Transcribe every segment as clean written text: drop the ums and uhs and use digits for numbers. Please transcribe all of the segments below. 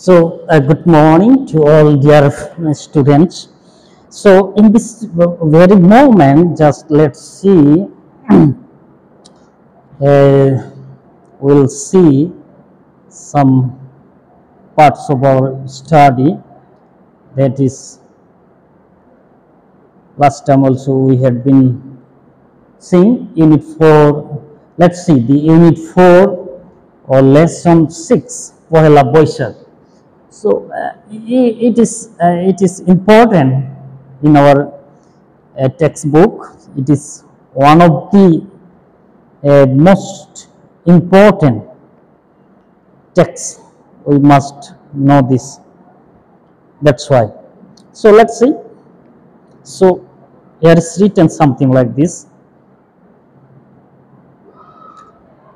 Good morning to all dear students. So, in this very moment, just let's see, we'll see some parts of our study. That is, last time also we had been seeing Unit 4. Let's see the Unit 4 or Lesson 6, Pohela Boishakh. So it is important in our textbook. It is one of the most important texts. We must know this. That's why. So let's see. So here is written something like this.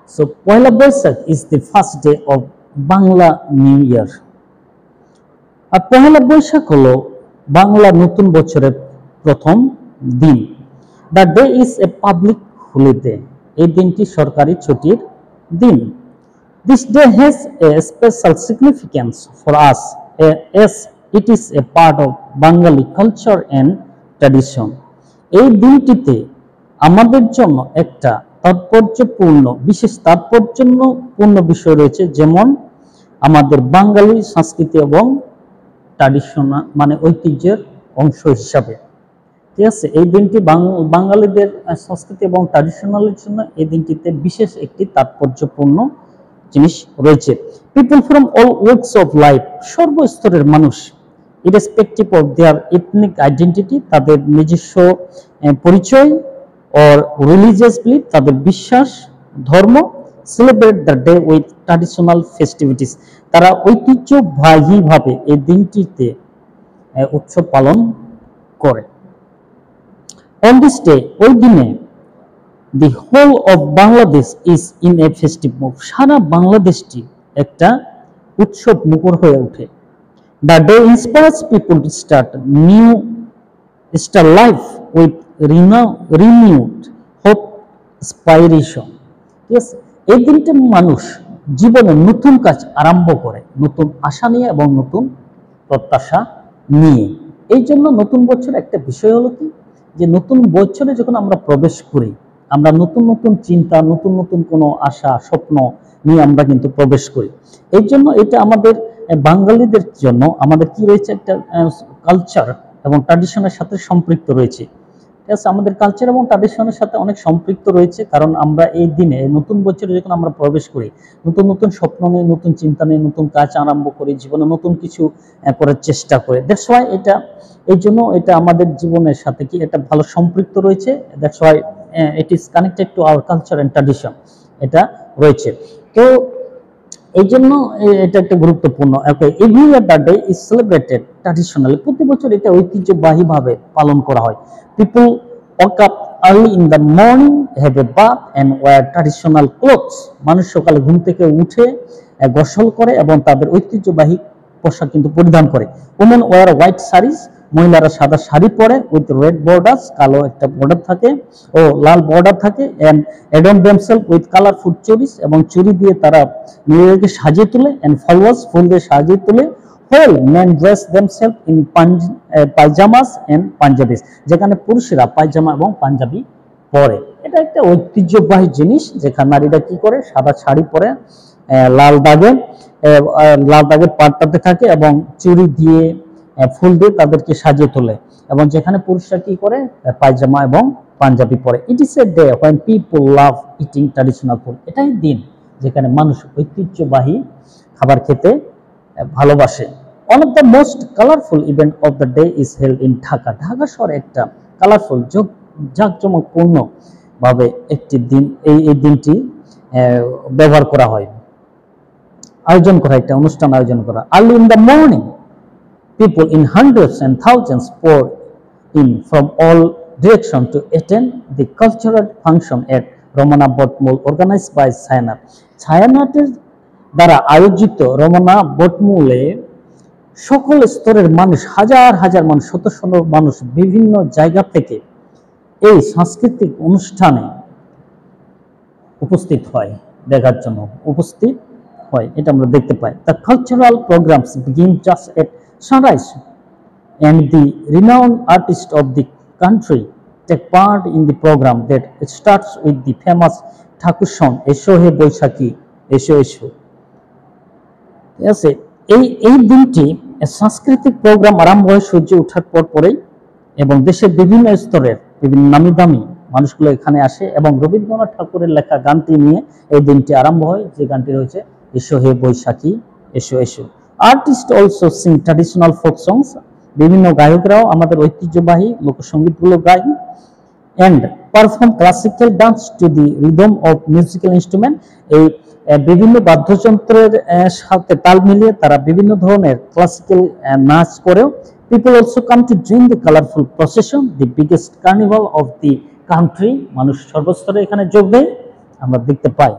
So Pohela Boishakh is the first day of Bangla New Year. আর পহেলা বৈশাখ হলো বাংলা নতুন বছরের প্রথম দিন। The day is a public holiday, এই দিনটি সরকারি ছুটির দিন। This day has a special significance for us as it is a part of Bengali culture and tradition. এই দিনটিতে আমাদের জন্য একটা বিশেষ তাৎপর্যপূর্ণ বিষয় রয়েছে, যেমন আমাদের বাঙালি সংস্কৃতি এবং ট্র্যাডিশনাল মানে ঐতিহ্যের অংশ হিসাবে। ঠিক আছে, এই দিনটি বাঙালিদের সংস্কৃতি এবং ট্র্যাডিশনালের জন্য এই দিনটিতে বিশেষ একটি তাৎপর্যপূর্ণ জিনিস রয়েছে। People from all works of life, সর্বস্তরের মানুষ, irrespective of their ethnic identity, তাদের নিজস্ব পরিচয়, অর রিলিজিয়াস বিলিফ, তাদের বিশ্বাস ধর্ম, celebrate the day with traditional festivities, তারা ঐতিহ্যবাহীভাবে এই দিনটিতে উৎসব পালন করে। অন দিস ডে, ওই দিনে, the whole of Bangladesh is in a festive mood, সারা বাংলাদেশটি একটা উৎসব মুখর হয়ে ওঠে। The day inspires people to start life with renewed hope inspiration. ঠিক আছে, এই দিনটা মানুষ জীবনে নতুন কাজ আরম্ভ করে নতুন আশা নিয়ে এবং নতুন প্রত্যাশা নিয়ে। এই জন্য নতুন বছর একটা বিষয় হলো কি, যে নতুন বছরে যখন আমরা প্রবেশ করি, আমরা নতুন নতুন চিন্তা, নতুন নতুন কোনো আশা স্বপ্ন নিয়ে আমরা কিন্তু প্রবেশ করি। এই জন্য এটা আমাদের বাঙালিদের জন্য আমাদের কি রয়েছে, একটা কালচার এবং ট্র্যাডিশনের সাথে সম্পৃক্ত রয়েছে। ঠিক আছে, আমাদের কালচার এবং ট্র্যাডিশনের সাথে অনেক সম্পৃক্ত রয়েছে, কারণ আমরা এই দিনে নতুন বছরে যখন আমরা প্রবেশ করি, নতুন নতুন স্বপ্ন নিয়ে, নতুন চিন্তা নিয়ে নতুন কাজ আরম্ভ করি, জীবনে নতুন কিছু করার চেষ্টা করি। দ্যাটস ওয়াই এটা, এই জন্য এটা আমাদের জীবনের সাথে কি একটা ভালো সম্পৃক্ত রয়েছে। That's why it is connected to our culture and tradition, এটা রয়েছে। তো এই জন্য এটা একটা গুরুত্বপূর্ণ। Every year the day is celebrated traditionally, প্রতি বছর এটা ঐতিহ্যবাহীভাবে পালন করা হয়। People woke up early in the morning, have a bath and wear traditional clothes, মানুষ সকালে ঘুম থেকে উঠে গোসল করে এবং তাদের ঐতিহ্যবাহী পোশাক কিন্তু পরিধান করে। women wear white sarees, মহিলারা সাদা শাড়ি পরে উইথ রেড বর্ডার্স, কালো একটা বর্ডার থাকে ও লাল বর্ডার থাকে, and adorn themselves with colorful চুড়ি, এবং চুড়ি দিয়ে তারা নিজেদেরকে সাজিয়ে তোলে, এন্ড ফলোয়ার্স, ফুল দিয়ে সাজিয়ে তোলে। While men dress themselves in pajamas and Punjabis, যেখানে পুরুষরা পায়জামা এবং পাঞ্জাবি পরে। এটা একটা ঐতিহ্যবাহী জিনিস, যেখানে নারীরা কি করে, সাদা শাড়ি পরে লাল দাগের পাটটাতে থাকে এবং চুড়ি দিয়ে ফুল দিয়ে তাদেরকে সাজিয়ে তোলে, এবং যেখানে পুরুষরা কি করে, পায়জামা এবং পাঞ্জাবি পরে। ইট is a day when people love eating traditional food, এটাই দিন যেখানে মানুষ ঐতিহ্যবাহী খাবার খেতে ভালোবাসে। One of the most colorful event of the day is held in Dhaka. Dhaka শহরে একটা কালারফুল জাঁকজমকপূর্ণ ভাবে একটি দিন, এই দিনটি ব্যবহার করা হয়, আয়োজন করা, একটা অনুষ্ঠান আয়োজন করা। Early in the morning, people in hundreds and thousands pour in from all directions to attend the cultural function at Romana Botmul organized by Sayanat. ছায়ানটের দ্বারা আয়োজিত রমনা বটমূলে সকল স্তরের মানুষ, হাজার হাজার মানুষ, শত শত মানুষ বিভিন্ন জায়গা থেকে এই সাংস্কৃতিক অনুষ্ঠানে উপস্থিত হয়, দেখার জন্য উপস্থিত হয়, এটা আমরা দেখতে পাই। The cultural programmes begin just at sunrise and the renowned artists of the country take part in the program that starts with the famous Thakur song এসো হে বৈশাখী এসো এসো। ঠিক আছে, এই দিনটি সাংস্কৃতিক প্রোগ্রাম আরম্ভ হয় সূর্য ওঠার পরেই, এবং দেশের বিভিন্ন স্তরের বিভিন্ন নামি দামি মানুষগুলো এখানে আসে এবং রবীন্দ্রনাথ ঠাকুরের লেখা গানটি নিয়ে এই দিনটি আরম্ভ হয়, যে গানটি রয়েছে এসো হে বৈশাখী এসো এসো। Artist also sing traditional folk songs, বিভিন্ন গায়করাও আমাদের ঐতিহ্যবাহী লোকসঙ্গীতগুলো গায়, and perform classical dance to the rhythm of musical instrument। এই বিভিন্ন বাদ্যযন্ত্রের সাথে তাল মিলিয়ে তারা বিভিন্ন ধরনের ক্লাসিক্যাল নাচ করেও। people also come to join the colorful procession, the biggest carnival of the country। মানুষ সর্বস্তরে এখানে যোগ দেয়, আমরা দেখতে পাই।